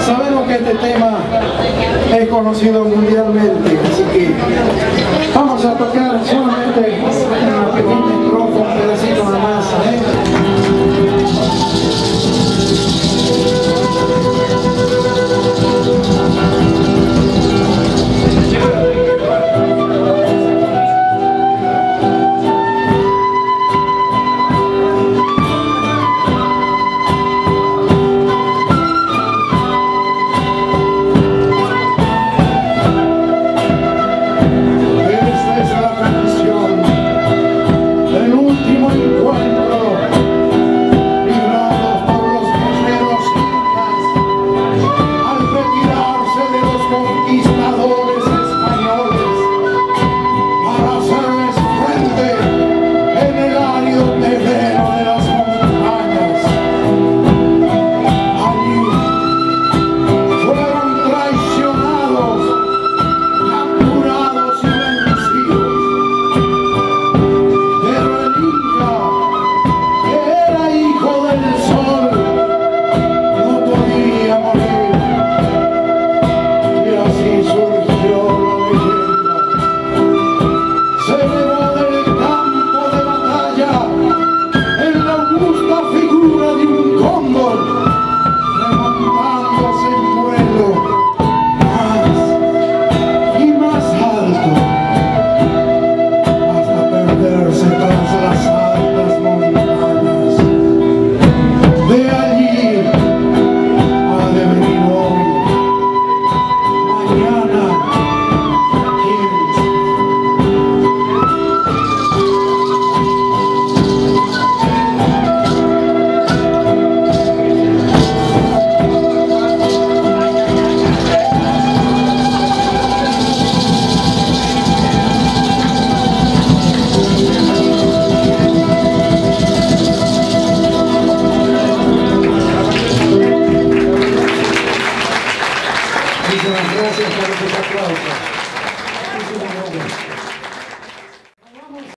Sabemos que este tema es conocido mundialmente, así que vamos a tocar solamente una pequeña estrofa, un pedacito nada más, Muchísimas gracias por sus aplausos. Muchísimas gracias.